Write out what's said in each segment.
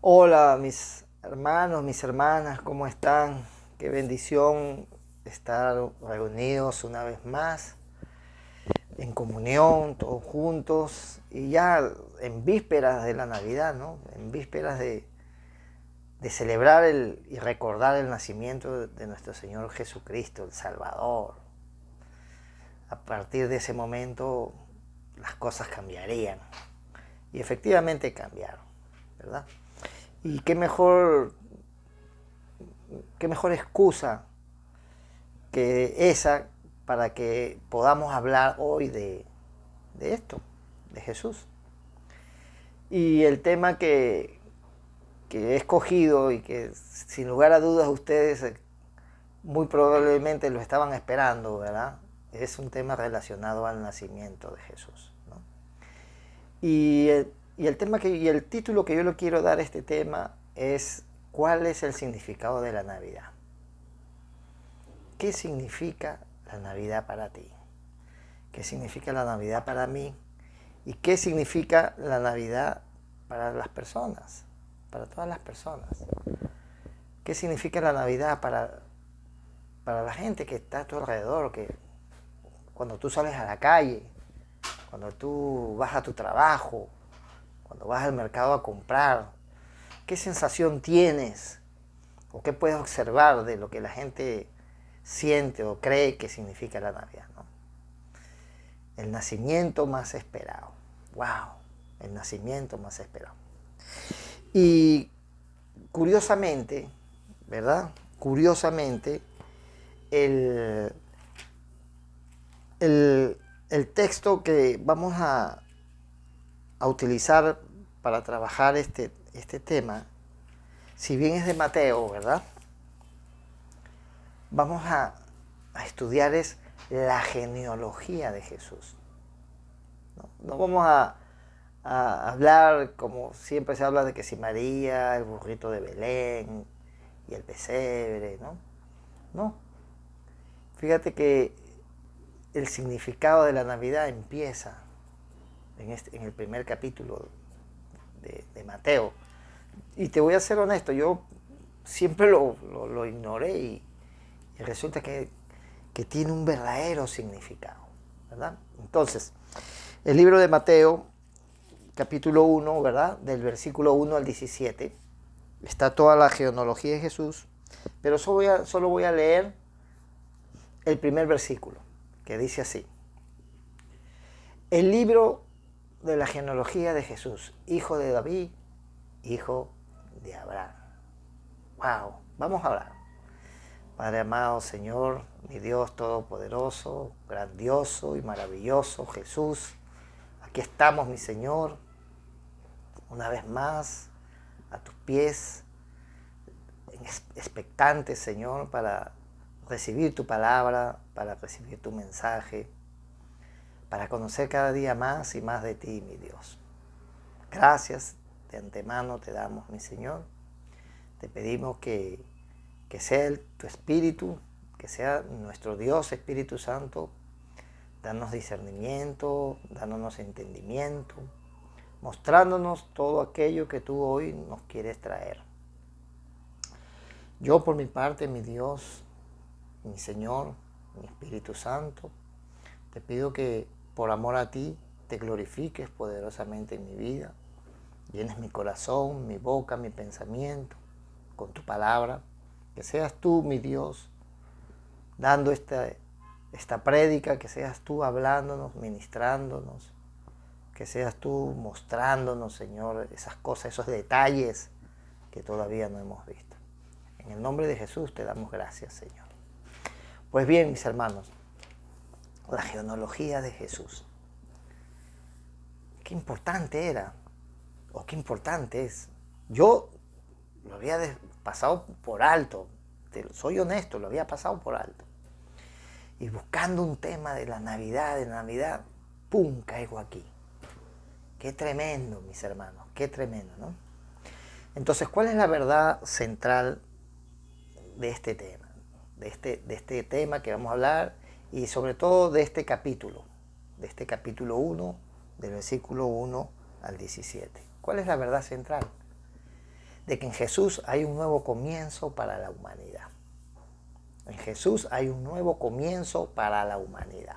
Hola, mis hermanos, mis hermanas, ¿cómo están? Qué bendición estar reunidos una vez más en comunión, todos juntos y ya en vísperas de la Navidad, ¿no? En vísperas de celebrar y recordar el nacimiento de nuestro Señor Jesucristo, el Salvador. A partir de ese momento las cosas cambiarían y efectivamente cambiaron, ¿verdad? Y qué mejor excusa que esa para que podamos hablar hoy de esto, de Jesús. Y el tema que he escogido y que sin lugar a dudas ustedes muy probablemente lo estaban esperando, ¿verdad? Es un tema relacionado al nacimiento de Jesús, ¿no? Y el título que yo le quiero dar a este tema es ¿cuál es el significado de la Navidad? ¿Qué significa la Navidad para ti? ¿Qué significa la Navidad para mí? ¿Y qué significa la Navidad para las personas? Para todas las personas. ¿Qué significa la Navidad para la gente que está a tu alrededor? Que cuando tú sales a la calle, cuando tú vas a tu trabajo, cuando vas al mercado a comprar, ¿qué sensación tienes? ¿O qué puedes observar de lo que la gente siente o cree que significa la Navidad, ¿no? El nacimiento más esperado. ¡Wow! El nacimiento más esperado. Y curiosamente, ¿verdad? Curiosamente, el, el, el texto que vamos a utilizar para trabajar este tema, si bien es de Mateo, ¿verdad? Vamos a estudiar es la genealogía de Jesús. No vamos a hablar como siempre se habla de que si María, el burrito de Belén y el pesebre, ¿no? No. Fíjate que el significado de la Navidad empieza en el primer capítulo de Mateo. Y te voy a ser honesto, yo siempre lo ignoré y resulta que tiene un verdadero significado, ¿verdad? Entonces, el libro de Mateo, capítulo 1, ¿verdad? Del versículo 1 al 17, está toda la genealogía de Jesús, pero solo voy a leer el primer versículo, que dice así. El libro de la genealogía de Jesús, hijo de David, hijo de Abraham. Wow, vamos a hablar. Padre amado, Señor, mi Dios todopoderoso, grandioso y maravilloso, Jesús, aquí estamos, mi Señor, una vez más, a tus pies, expectantes, Señor, para recibir tu palabra, para recibir tu mensaje, para conocer cada día más y más de ti, mi Dios. Gracias de antemano te damos, mi Señor. Te pedimos que sea tu Espíritu, que sea nuestro Dios Espíritu Santo, danos discernimiento, dándonos entendimiento, mostrándonos todo aquello que tú hoy nos quieres traer. Yo por mi parte, mi Dios, mi Señor, mi Espíritu Santo, te pido que por amor a ti te glorifiques poderosamente en mi vida, llenes mi corazón, mi boca, mi pensamiento con tu palabra, que seas tú, mi Dios, dando esta prédica, que seas tú hablándonos, ministrándonos, que seas tú mostrándonos, Señor, esas cosas, esos detalles que todavía no hemos visto. En el nombre de Jesús te damos gracias, Señor. Pues bien, mis hermanos, la genealogía de Jesús. Qué importante era, o qué importante es. Yo lo había pasado por alto, soy honesto, lo había pasado por alto. Y buscando un tema de Navidad, ¡pum!, caigo aquí. Qué tremendo, mis hermanos, qué tremendo, ¿no? Entonces, ¿cuál es la verdad central de este tema? De este tema que vamos a hablar y sobre todo de este capítulo 1, del versículo 1 al 17. ¿Cuál es la verdad central? de que en Jesús hay un nuevo comienzo para la humanidad. En Jesús hay un nuevo comienzo para la humanidad.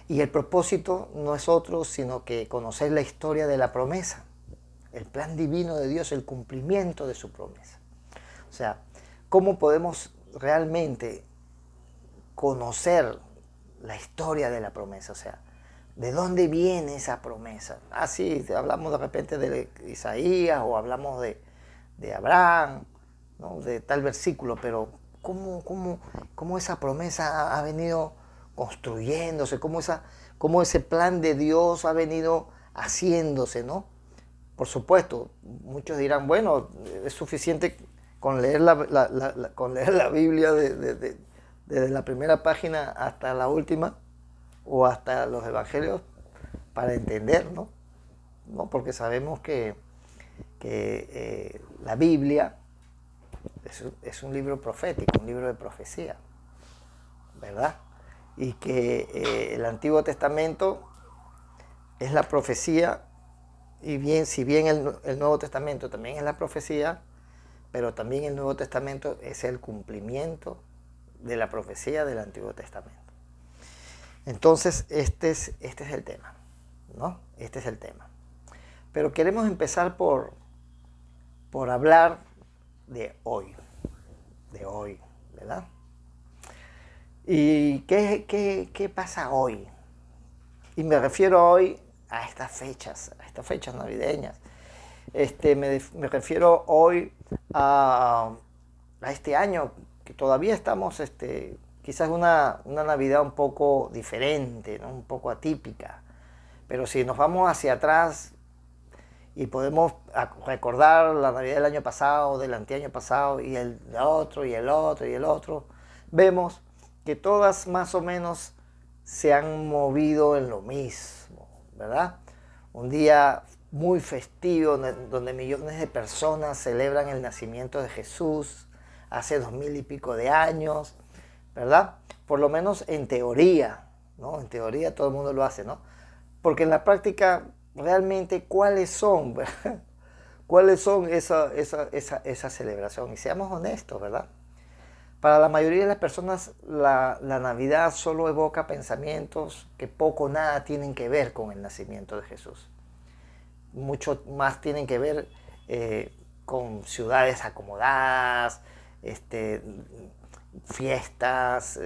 Y el propósito no es otro sino que conocer la historia de la promesa, el plan divino de Dios, el cumplimiento de su promesa. O sea, cómo podemos realmente conocer la historia de la promesa, o sea, ¿de dónde viene esa promesa? Sí, hablamos de repente de Isaías o hablamos de Abraham, ¿no? De tal versículo, pero ¿cómo esa promesa ha venido construyéndose? ¿Cómo ese plan de Dios ha venido haciéndose, ¿no? Por supuesto, muchos dirán, bueno, es suficiente con leer con leer la Biblia desde la primera página hasta la última, o hasta los evangelios, para entender, ¿no? Porque sabemos que la Biblia es un libro profético, un libro de profecía, ¿verdad? Y que el Antiguo Testamento es la profecía, y si bien el Nuevo Testamento también es la profecía, pero también el Nuevo Testamento es el cumplimiento de la profecía del Antiguo Testamento. Entonces, este es el tema, ¿no? Este es el tema. Pero queremos empezar por hablar de hoy, ¿verdad? ¿Y qué pasa hoy? Y me refiero hoy a estas fechas navideñas. Me refiero hoy a este año, que todavía estamos, quizás una Navidad un poco diferente, ¿no? Un poco atípica. Pero si nos vamos hacia atrás y podemos recordar la Navidad del año pasado, del anteaño pasado, y el otro, y el otro, y el otro, vemos que todas más o menos se han movido en lo mismo, ¿verdad? Un día muy festivo donde millones de personas celebran el nacimiento de Jesús hace 2000 y pico de años, ¿verdad? Por lo menos en teoría, ¿no? En teoría todo el mundo lo hace, ¿no? Porque en la práctica, realmente, ¿cuáles son? ¿Cuáles son esa celebración? Y seamos honestos, ¿verdad? Para la mayoría de las personas, la Navidad solo evoca pensamientos que poco o nada tienen que ver con el nacimiento de Jesús. Mucho más tienen que ver con ciudades acomodadas, fiestas,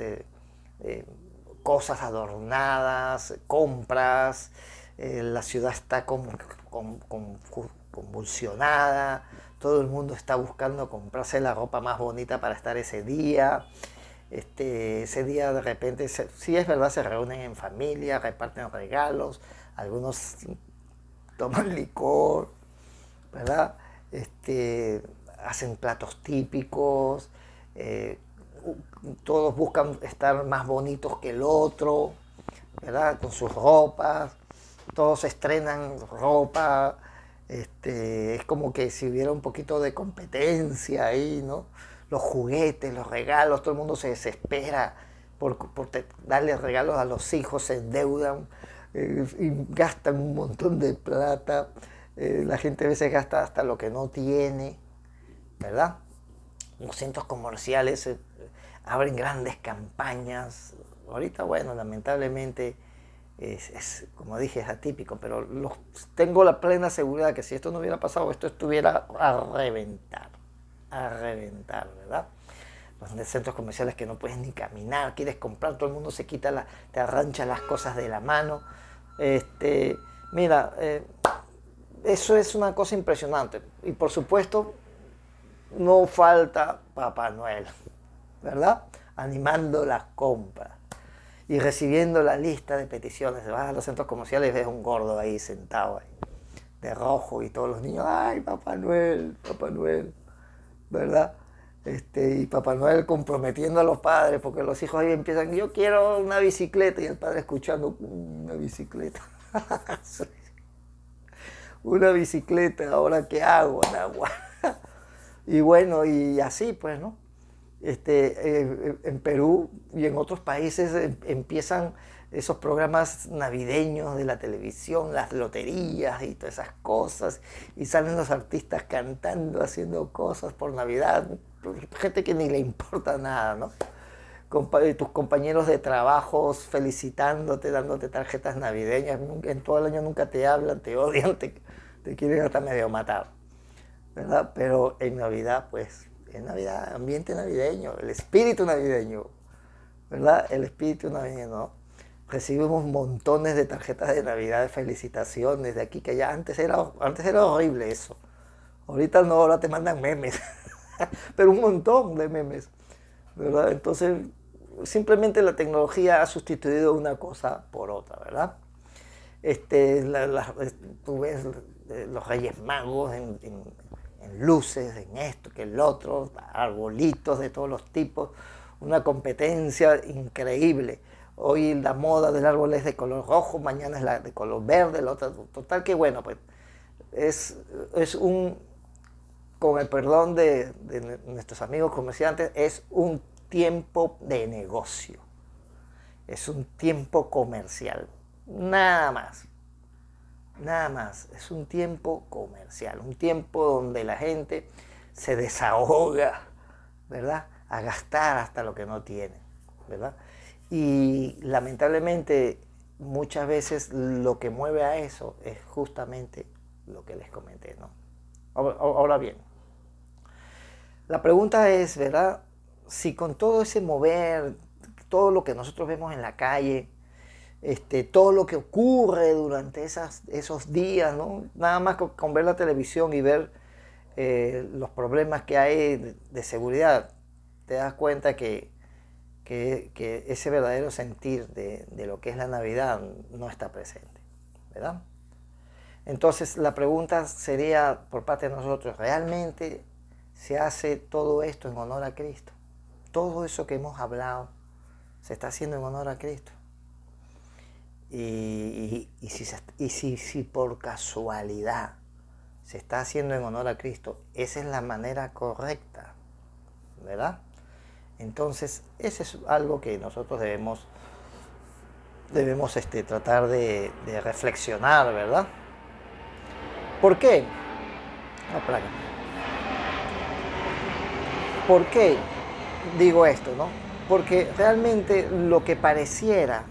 cosas adornadas, compras, la ciudad está convulsionada, todo el mundo está buscando comprarse la ropa más bonita para estar ese día. Ese día de repente, sí es verdad, se reúnen en familia, reparten regalos, algunos toman licor, ¿verdad? Hacen platos típicos, todos buscan estar más bonitos que el otro, ¿verdad? Con sus ropas, todos estrenan ropa, es como que si hubiera un poquito de competencia ahí, ¿no? Los juguetes, los regalos, todo el mundo se desespera por darle regalos a los hijos, se endeudan y gastan un montón de plata. La gente a veces gasta hasta lo que no tiene, ¿verdad? Los centros comerciales abren grandes campañas. Ahorita, bueno, lamentablemente como dije, es atípico, pero tengo la plena seguridad que si esto no hubiera pasado, esto estuviera a reventar, ¿verdad? Los centros comerciales que no puedes ni caminar, quieres comprar, todo el mundo se quita, te arrancha las cosas de la mano. Mira, eso es una cosa impresionante. Y por supuesto, no falta Papá Noel, ¿verdad? Animando las compras y recibiendo la lista de peticiones. Vas a los centros comerciales y ves un gordo ahí sentado ahí, de rojo, y todos los niños, ¡ay, Papá Noel, ¿verdad? Y Papá Noel comprometiendo a los padres, porque los hijos ahí empiezan, yo quiero una bicicleta, y el padre escuchando, una bicicleta. Una bicicleta, ¿ahora qué hago? Y bueno, y así pues, ¿no? En Perú y en otros países empiezan esos programas navideños de la televisión, las loterías y todas esas cosas, y salen los artistas cantando, haciendo cosas por Navidad, gente que ni le importa nada, ¿no? Tus compañeros de trabajo felicitándote, dándote tarjetas navideñas, en todo el año nunca te hablan, te odian, te quieren hasta medio matar, ¿verdad? Pero en Navidad, pues, en Navidad, ambiente navideño, el espíritu navideño, ¿verdad? El espíritu navideño, ¿no? Recibimos montones de tarjetas de Navidad, de felicitaciones, de aquí que allá. Antes era horrible eso. Ahorita no, ahora te mandan memes, pero un montón de memes, ¿verdad? Entonces, simplemente la tecnología ha sustituido una cosa por otra, ¿verdad? Tú ves los Reyes Magos en luces, en esto, que el otro, arbolitos de todos los tipos, una competencia increíble. Hoy la moda del árbol es de color rojo, mañana es la de color verde, la otra, total que bueno, pues es un, con el perdón de nuestros amigos comerciantes, es un tiempo de negocio, es un tiempo comercial, nada más. Nada más, es un tiempo comercial, un tiempo donde la gente se desahoga, ¿verdad? A gastar hasta lo que no tiene, ¿verdad? Y lamentablemente muchas veces lo que mueve a eso es justamente lo que les comenté, ¿no? Ahora bien, la pregunta es, ¿verdad? Si con todo ese mover, todo lo que nosotros vemos en la calle, todo lo que ocurre durante esos días, ¿no? Nada más con ver la televisión y ver los problemas que hay de seguridad, te das cuenta que ese verdadero sentir de lo que es la Navidad no está presente, ¿verdad? Entonces la pregunta sería por parte de nosotros, ¿realmente se hace todo esto en honor a Cristo? Todo eso que hemos hablado se está haciendo en honor a Cristo. Y si por casualidad se está haciendo en honor a Cristo, esa es la manera correcta, ¿verdad? Entonces, ese es algo que nosotros debemos tratar de reflexionar, ¿verdad? ¿Por qué? No, plaga. ¿Por qué digo esto, no? Porque realmente lo que pareciera,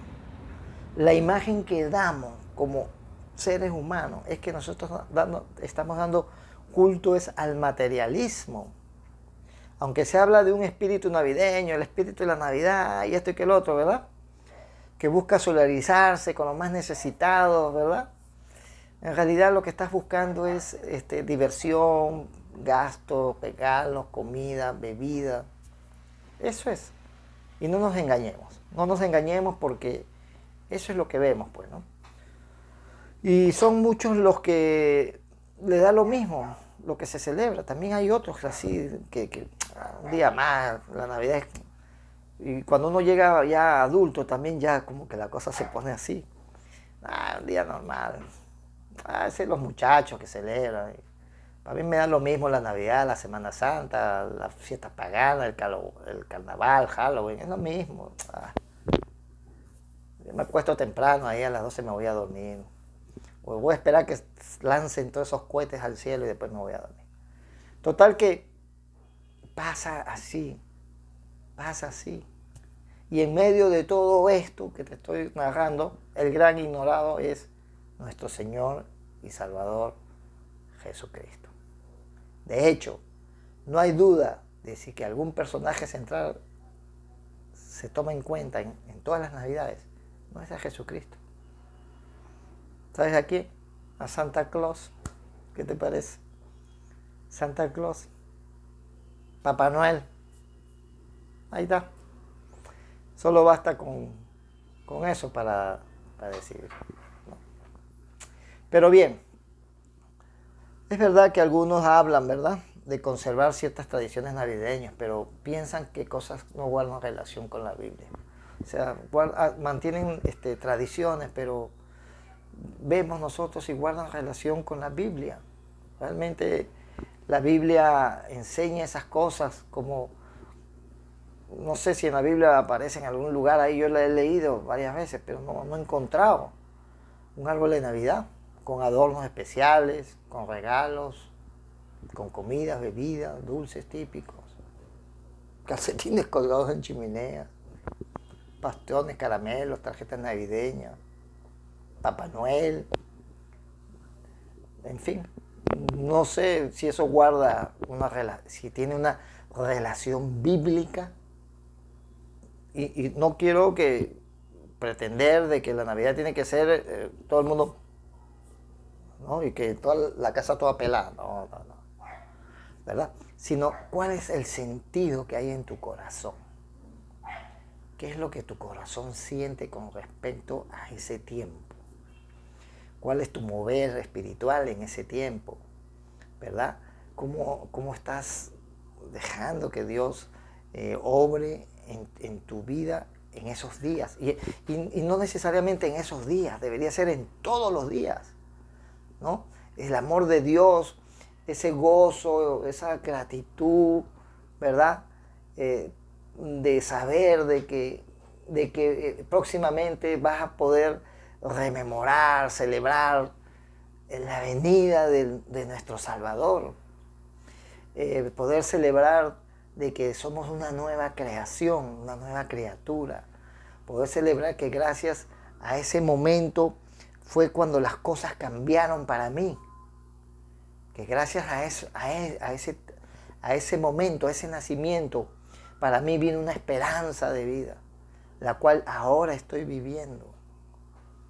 la imagen que damos como seres humanos, es que nosotros estamos dando culto al materialismo. Aunque se habla de un espíritu navideño, el espíritu de la Navidad y esto y que el otro, ¿verdad? Que busca solidarizarse con los más necesitados, ¿verdad? En realidad lo que estás buscando es diversión, gastos, regalos, comida, bebida. Eso es. Y no nos engañemos. No nos engañemos porque eso es lo que vemos, pues, ¿no? Y son muchos los que le da lo mismo, lo que se celebra. También hay otros así, que un día más, la Navidad es... Y cuando uno llega ya adulto también ya como que la cosa se pone así. Un día normal. Ese los muchachos que celebran. Para mí me da lo mismo la Navidad, la Semana Santa, las fiestas paganas, el carnaval, Halloween, es lo mismo. Yo me acuesto temprano, ahí a las 12 me voy a dormir. O voy a esperar que lancen todos esos cohetes al cielo y después me voy a dormir. Total que pasa así, pasa así. Y en medio de todo esto que te estoy narrando, el gran ignorado es nuestro Señor y Salvador Jesucristo. De hecho, no hay duda de si que algún personaje central se toma en cuenta en todas las Navidades, no es a Jesucristo. ¿Sabes a quién? A Santa Claus. ¿Qué te parece? Santa Claus. Papá Noel. Ahí está. Solo basta con eso para decir, ¿no? Pero bien, es verdad que algunos hablan, ¿verdad?, de conservar ciertas tradiciones navideñas, pero piensan que cosas no guardan relación con la Biblia. O sea, mantienen tradiciones, pero vemos nosotros si guardan relación con la Biblia. Realmente la Biblia enseña esas cosas como no sé si en la Biblia aparece en algún lugar, ahí yo la he leído varias veces, pero no he encontrado un árbol de Navidad con adornos especiales, con regalos, con comidas, bebidas, dulces típicos, calcetines colgados en chimenea, pastones, caramelos, tarjetas navideñas, Papá Noel, en fin. No sé si eso guarda si tiene una relación bíblica, y no quiero pretender de que la Navidad tiene que ser todo el mundo, ¿no? Y que toda la casa toda pelada, no, ¿verdad? Sino cuál es el sentido que hay en tu corazón. ¿Qué es lo que tu corazón siente con respecto a ese tiempo? ¿Cuál es tu mover espiritual en ese tiempo? ¿Verdad? ¿Cómo estás dejando que Dios obre en tu vida en esos días? Y no necesariamente en esos días, debería ser en todos los días, ¿no? El amor de Dios, ese gozo, esa gratitud, ¿verdad? De saber de que próximamente vas a poder rememorar, celebrar la venida de nuestro Salvador. Poder celebrar de que somos una nueva creación, una nueva criatura. Poder celebrar que gracias a ese momento fue cuando las cosas cambiaron para mí. Que gracias a ese momento, a ese nacimiento, para mí vino una esperanza de vida, la cual ahora estoy viviendo,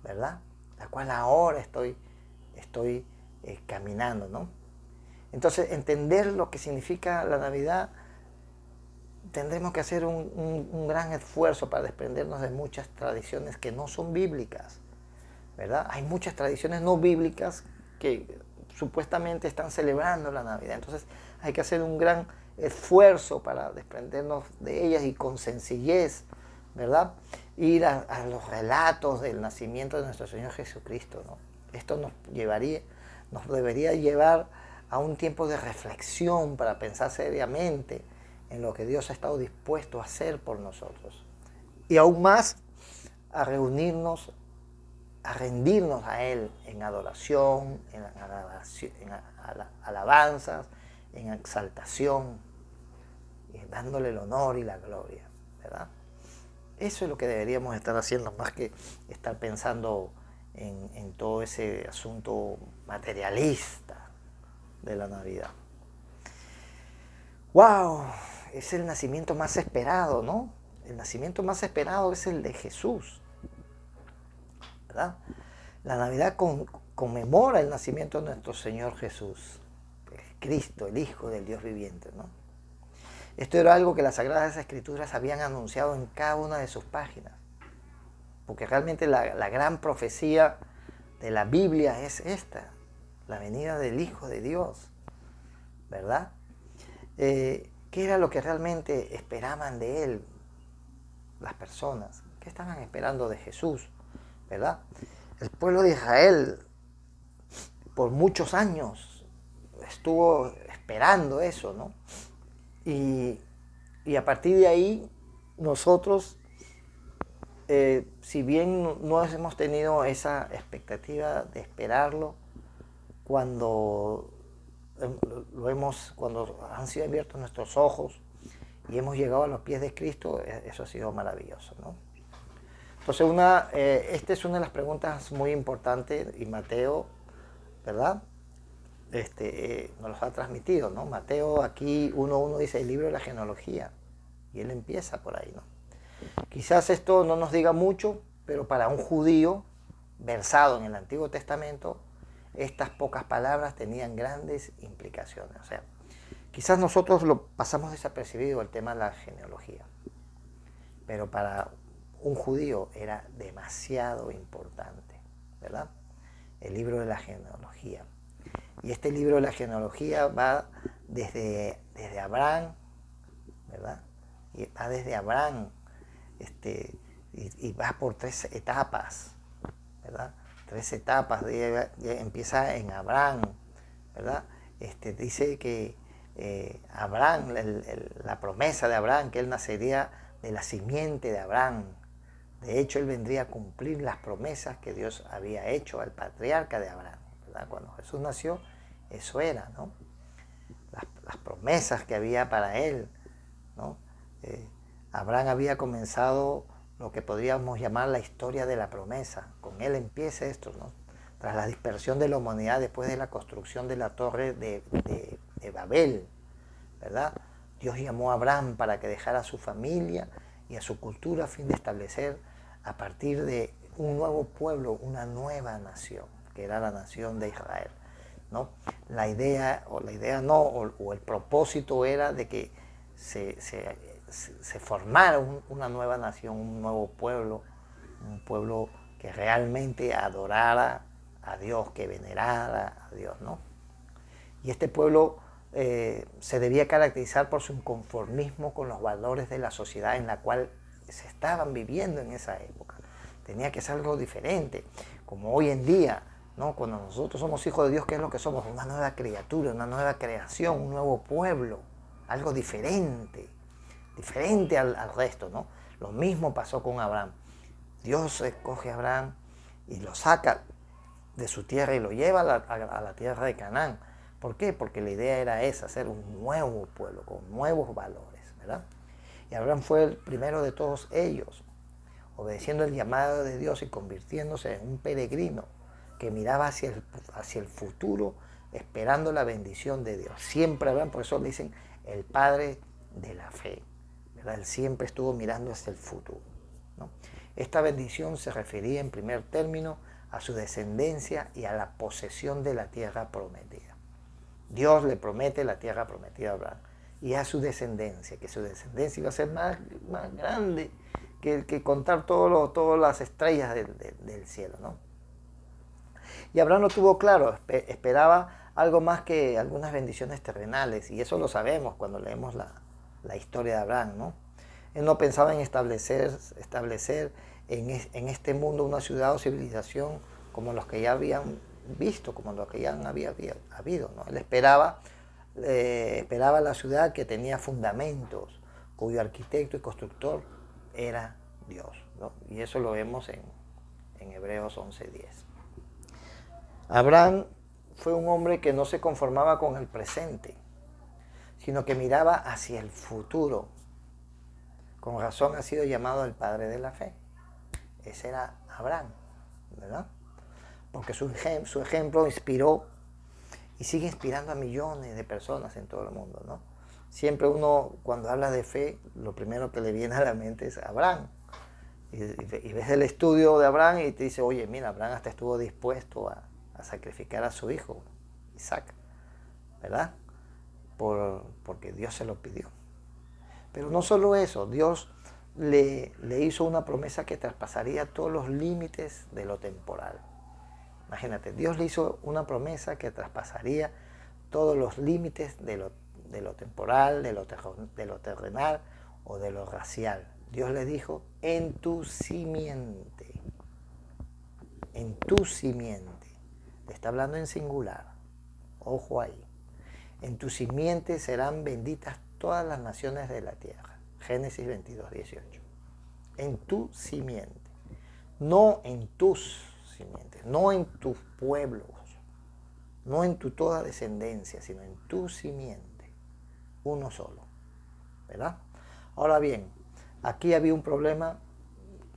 ¿verdad? La cual ahora estoy caminando, ¿no? Entonces, entender lo que significa la Navidad, tendremos que hacer un gran esfuerzo para desprendernos de muchas tradiciones que no son bíblicas, ¿verdad? Hay muchas tradiciones no bíblicas que supuestamente están celebrando la Navidad. Entonces, hay que hacer un gran esfuerzo para desprendernos de ellas y con sencillez, ¿verdad? Ir a los relatos del nacimiento de nuestro Señor Jesucristo, ¿no? Esto nos debería llevar a un tiempo de reflexión para pensar seriamente en lo que Dios ha estado dispuesto a hacer por nosotros. Y aún más, a reunirnos, a rendirnos a Él en adoración, en alabanzas, en exaltación, dándole el honor y la gloria, ¿verdad? Eso es lo que deberíamos estar haciendo, más que estar pensando en todo ese asunto materialista de la Navidad. ¡Wow! Es el nacimiento más esperado, ¿no? El nacimiento más esperado es el de Jesús, ¿verdad? La Navidad conmemora el nacimiento de nuestro Señor Jesús, Cristo, el Hijo del Dios viviente, ¿no? Esto era algo que las Sagradas Escrituras habían anunciado en cada una de sus páginas, porque realmente la gran profecía de la Biblia es esta, la venida del Hijo de Dios, ¿verdad? ¿Qué era lo que realmente esperaban de Él las personas? ¿Qué estaban esperando de Jesús, verdad? El pueblo de Israel por muchos años estuvo esperando eso, ¿no? Y a partir de ahí nosotros, si bien no hemos tenido esa expectativa de esperarlo, cuando cuando han sido abiertos nuestros ojos y hemos llegado a los pies de Cristo, eso ha sido maravilloso, ¿no? Entonces, esta es una de las preguntas muy importantes, y Mateo, ¿verdad? Nos los ha transmitido, ¿no? Mateo aquí 1.1 dice el libro de la genealogía, y él empieza por ahí, ¿no? Quizás esto no nos diga mucho, pero para un judío versado en el Antiguo Testamento, estas pocas palabras tenían grandes implicaciones. O sea, quizás nosotros lo pasamos desapercibido el tema de la genealogía, pero para un judío era demasiado importante, ¿verdad? El libro de la genealogía. Y este libro de la genealogía va desde Abraham, ¿verdad? Y va desde Abraham, y va por 3 etapas, ¿verdad? 3 etapas, empieza en Abraham, ¿verdad? Dice que Abraham, la promesa de Abraham, que él nacería de la simiente de Abraham. De hecho, él vendría a cumplir las promesas que Dios había hecho al patriarca de Abraham, ¿verdad? Cuando Jesús nació, eso era, ¿no? Las promesas que había para él, ¿no? Abraham había comenzado lo que podríamos llamar la historia de la promesa. Con él empieza esto, ¿no? Tras la dispersión de la humanidad después de la construcción de la torre de Babel, ¿verdad? Dios llamó a Abraham para que dejara a su familia y a su cultura a fin de establecer a partir de un nuevo pueblo, una nueva nación, que era la nación de Israel, ¿no? La idea o el propósito era de que se formara una nueva nación, un nuevo pueblo, un pueblo que realmente adorara a Dios, que venerara a Dios, ¿no? Y este pueblo se debía caracterizar por su inconformismo con los valores de la sociedad en la cual se estaban viviendo en esa época. Tenía que ser algo diferente, como hoy en día, ¿no? Cuando nosotros somos hijos de Dios, ¿qué es lo que somos? Una nueva criatura, una nueva creación, un nuevo pueblo, algo diferente al resto, ¿no? Lo mismo pasó con Abraham. Dios escoge a Abraham y lo saca de su tierra y lo lleva a la tierra de Canaán. ¿Por qué? Porque la idea era esa, hacer un nuevo pueblo con nuevos valores, ¿verdad? Y Abraham fue el primero de todos ellos, obedeciendo el llamado de Dios y convirtiéndose en un peregrino que miraba hacia el futuro, esperando la bendición de Dios. Siempre Abraham, por eso le dicen el padre de la fe, ¿verdad? Él siempre estuvo mirando hacia el futuro, ¿no? Esta bendición se refería en primer término a su descendencia y a la posesión de la tierra prometida. Dios le promete la tierra prometida a Abraham y a su descendencia, que su descendencia iba a ser más grande que contar todas las estrellas del cielo, ¿no? Y Abraham lo tuvo claro, esperaba algo más que algunas bendiciones terrenales, y eso lo sabemos cuando leemos la historia de Abraham, ¿no? Él no pensaba en establecer en este mundo una ciudad o civilización como los que ya habían visto, como los que ya había habido, ¿no? Él esperaba la ciudad que tenía fundamentos, cuyo arquitecto y constructor era Dios, ¿no? Y eso lo vemos en Hebreos 11:10. Abraham fue un hombre que no se conformaba con el presente, sino que miraba hacia el futuro. Con razón ha sido llamado el padre de la fe. Ese era Abraham, ¿verdad? Porque su ejemplo inspiró y sigue inspirando a millones de personas en todo el mundo, ¿no? Siempre uno, cuando habla de fe, lo primero que le viene a la mente es Abraham. Y ves el estudio de Abraham y te dice, oye, mira, Abraham hasta estuvo dispuesto a sacrificar a su hijo, Isaac, ¿verdad? Porque Dios se lo pidió. Pero no solo eso, Dios le hizo una promesa que traspasaría todos los límites de lo temporal. Imagínate, Dios le hizo una promesa que traspasaría todos los límites de lo temporal, de lo terrenal o de lo racial. Dios le dijo, en tu simiente. En tu simiente. Le está hablando en singular. Ojo ahí. En tu simiente serán benditas todas las naciones de la tierra. Génesis 22:18. En tu simiente. No en tus simientes, no en tus pueblos, no en tu toda descendencia, sino en tu simiente. Uno solo. ¿Verdad? Ahora bien, aquí había un problema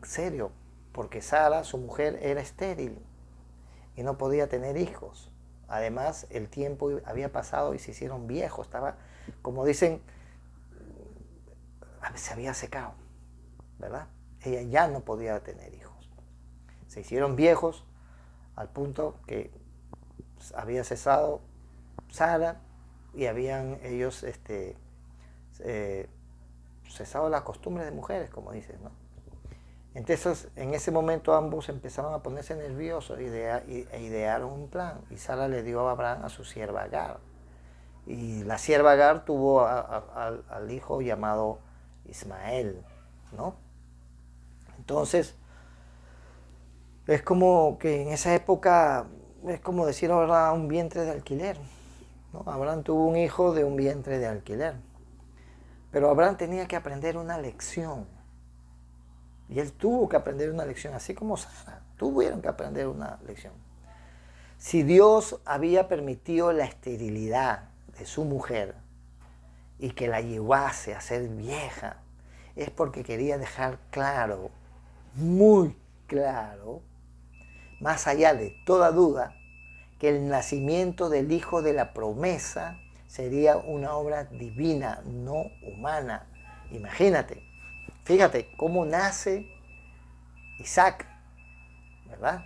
serio, porque Sara, su mujer, era estéril y no podía tener hijos. Además, el tiempo había pasado y se hicieron viejos. Estaba, como dicen, se había secado, ¿verdad? Ella ya no podía tener hijos. Se hicieron viejos al punto que había cesado Sara y habían ellos cesado la costumbre de mujeres, como dicen, ¿no? Entonces, en ese momento ambos empezaron a ponerse nerviosos e idearon un plan. Y Sara le dio a Abraham a su sierva Agar. Y la sierva Agar tuvo al hijo llamado Ismael, ¿no? Entonces, es como que en esa época, es como decir ahora un vientre de alquiler. ¿no? Abraham tuvo un hijo de un vientre de alquiler. Pero Abraham tenía que aprender una lección. Y él tuvo que aprender una lección, así como Sara. Tuvieron que aprender una lección. Si Dios había permitido la esterilidad de su mujer y que la llevase a ser vieja, es porque quería dejar claro, muy claro, más allá de toda duda, que el nacimiento del hijo de la promesa sería una obra divina, no humana. Imagínate, fíjate cómo nace Isaac, ¿verdad?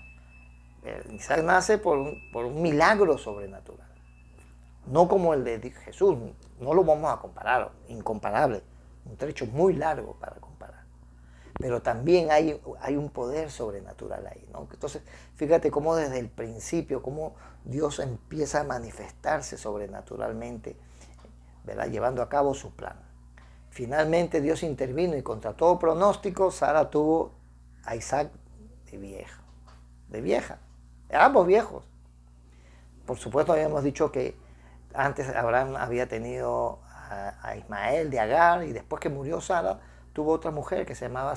Isaac nace por un milagro sobrenatural, no como el de Jesús. No lo vamos a comparar, incomparable, un trecho muy largo para comparar. Pero también hay un poder sobrenatural ahí, ¿no? Entonces, fíjate cómo desde el principio, cómo Dios empieza a manifestarse sobrenaturalmente, ¿verdad? Llevando a cabo su plan. Finalmente Dios intervino y contra todo pronóstico, Sara tuvo a Isaac de vieja, ambos viejos. Por supuesto habíamos dicho que antes Abraham había tenido a Ismael de Agar, y después que murió Sara, tuvo otra mujer que se llamaba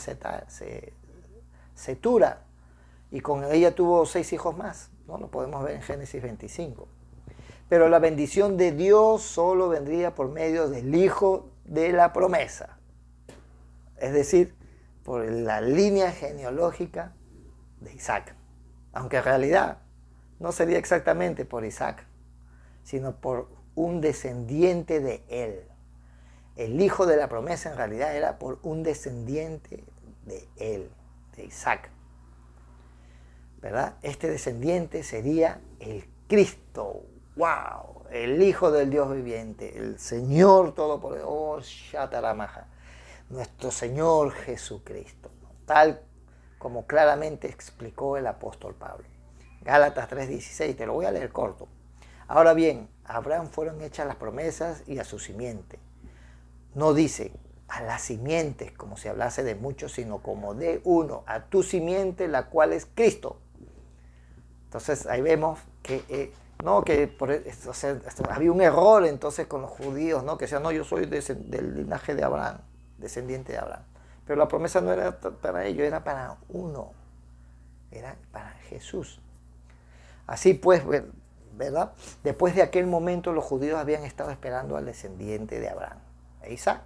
Setura, y con ella tuvo 6 hijos más, ¿no? Lo podemos ver en Génesis 25. Pero la bendición de Dios solo vendría por medio del hijo de la promesa, es decir, por la línea genealógica de Isaac, aunque en realidad no sería exactamente por Isaac, sino por un descendiente de él. El hijo de la promesa en realidad era por un descendiente de él, de Isaac, ¿verdad? Este descendiente sería el Cristo. ¡Wow! El Hijo del Dios viviente, el Señor Todopoderoso, oh, Shataramaha, nuestro Señor Jesucristo, ¿no? Tal como claramente explicó el apóstol Pablo. Gálatas 3:16, te lo voy a leer corto. Ahora bien, a Abraham fueron hechas las promesas y a su simiente. No dice a las simientes como si hablase de muchos, sino como de uno, a tu simiente, la cual es Cristo. Entonces ahí vemos que había un error entonces con los judíos, ¿no? Que decían, no, yo soy del linaje de Abraham, descendiente de Abraham. Pero la promesa no era para ellos, era para uno, era para Jesús. Así pues, ¿verdad? Después de aquel momento los judíos habían estado esperando al descendiente de Abraham, Isaac,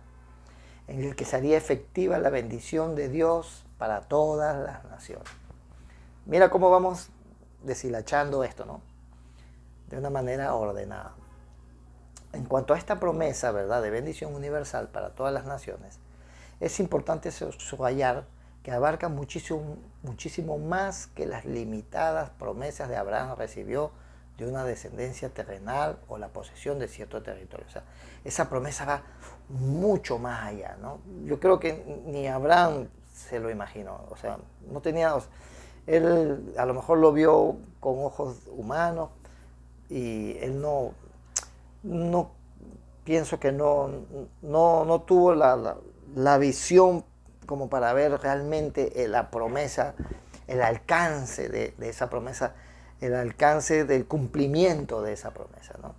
en el que sería efectiva la bendición de Dios para todas las naciones. Mira cómo vamos deshilachando esto, ¿no? De una manera ordenada. En cuanto a esta promesa, ¿verdad?, de bendición universal para todas las naciones, es importante subrayar que abarca muchísimo más que las limitadas promesas de Abraham recibió de una descendencia terrenal o la posesión de cierto territorio. O sea, esa promesa va mucho más allá, ¿no? Yo creo que ni Abraham se lo imaginó. O sea, no tenía... Él a lo mejor lo vio con ojos humanos y él no pienso que no tuvo la visión como para ver realmente la promesa, el alcance de esa promesa, el alcance del cumplimiento de esa promesa, ¿no?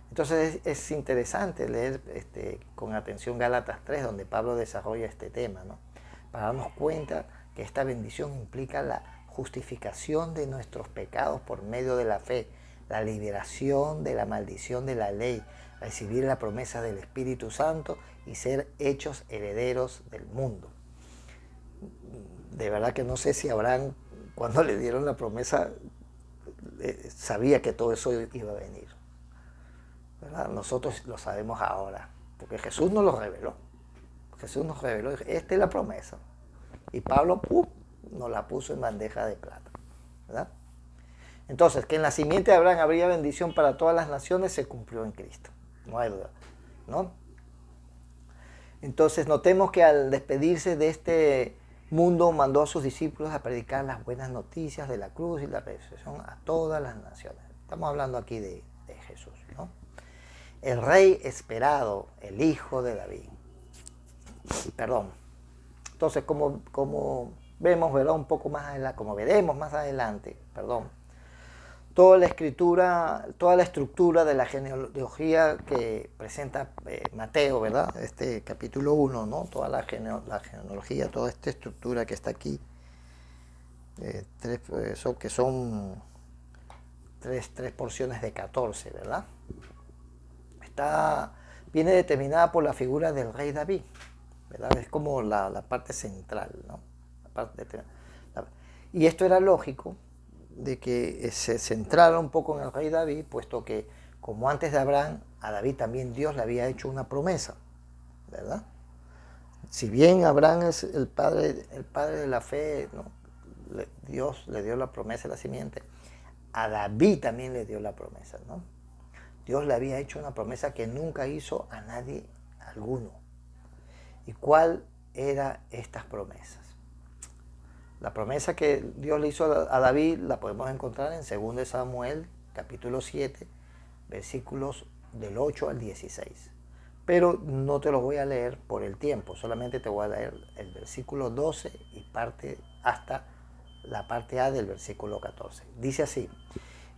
Entonces es interesante leer con atención Gálatas 3, donde Pablo desarrolla este tema, ¿no? Para darnos cuenta que esta bendición implica la justificación de nuestros pecados por medio de la fe, la liberación de la maldición de la ley, recibir la promesa del Espíritu Santo y ser hechos herederos del mundo. De verdad que no sé si Abraham, cuando le dieron la promesa, sabía que todo eso iba a venir, ¿verdad? Nosotros lo sabemos ahora, porque Jesús nos lo reveló. Jesús nos reveló, esta es la promesa. Y Pablo nos la puso en bandeja de plata, ¿verdad? Entonces, que en la simiente de Abraham habría bendición para todas las naciones, se cumplió en Cristo. No hay duda, ¿no? Entonces, notemos que al despedirse de este mundo, mandó a sus discípulos a predicar las buenas noticias de la cruz y la resurrección a todas las naciones. Estamos hablando aquí de Jesús, ¿no? El rey esperado, el hijo de David. Perdón. Entonces, como vemos, ¿verdad? Un poco más adelante, como veremos más adelante, toda la escritura, toda la estructura de la genealogía que presenta Mateo, ¿verdad? Este capítulo 1, ¿no? Toda la genealogía, toda esta estructura que está aquí, que son tres porciones de 14, ¿verdad? Viene determinada por la figura del rey David, ¿verdad? Es como la parte central, ¿no? Y esto era lógico, de que se centrara un poco en el rey David, puesto que, como antes de Abraham, a David también Dios le había hecho una promesa, ¿verdad? Si bien Abraham es el padre de la fe, ¿no? Dios le dio la promesa de la simiente, a David también le dio la promesa, ¿no? Dios le había hecho una promesa que nunca hizo a nadie alguno. ¿Y cuál era estas promesas? La promesa que Dios le hizo a David la podemos encontrar en 2 Samuel, capítulo 7, versículos del 8 al 16. Pero no te los voy a leer por el tiempo, solamente te voy a leer el versículo 12 y parte hasta la parte A del versículo 14. Dice así: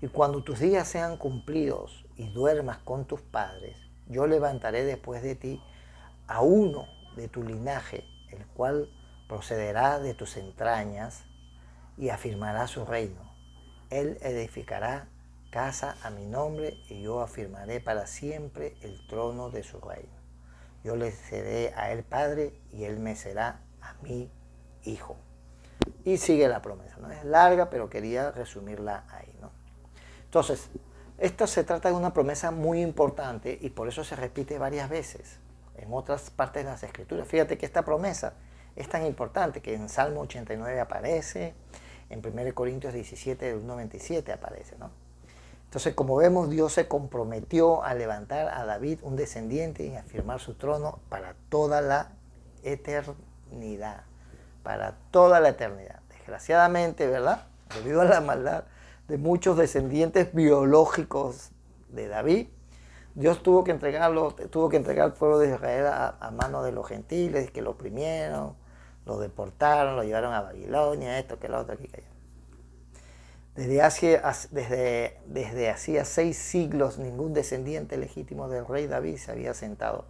y cuando tus días sean cumplidos y duermas con tus padres, yo levantaré después de ti a uno de tu linaje, el cual procederá de tus entrañas y afirmará su reino. Él edificará casa a mi nombre y yo afirmaré para siempre el trono de su reino. Yo le seré a él padre y él me será a mí hijo. Y sigue la promesa, ¿no? Es larga, pero quería resumirla ahí, ¿no? Entonces, esto se trata de una promesa muy importante y por eso se repite varias veces en otras partes de las Escrituras. Fíjate que esta promesa es tan importante que en Salmo 89 aparece, en 1 Corintios 17, del 1 al 27 aparece, ¿no? Entonces, como vemos, Dios se comprometió a levantar a David un descendiente y a firmar su trono para toda la eternidad. Para toda la eternidad. Desgraciadamente, ¿verdad? Debido a la maldad de muchos descendientes biológicos de David, Dios tuvo que entregar al pueblo de Israel a manos de los gentiles, que lo oprimieron, lo deportaron, lo llevaron a Babilonia, esto, que lo otro, aquí, que allá. Desde hacía 6 siglos ningún descendiente legítimo del rey David se había sentado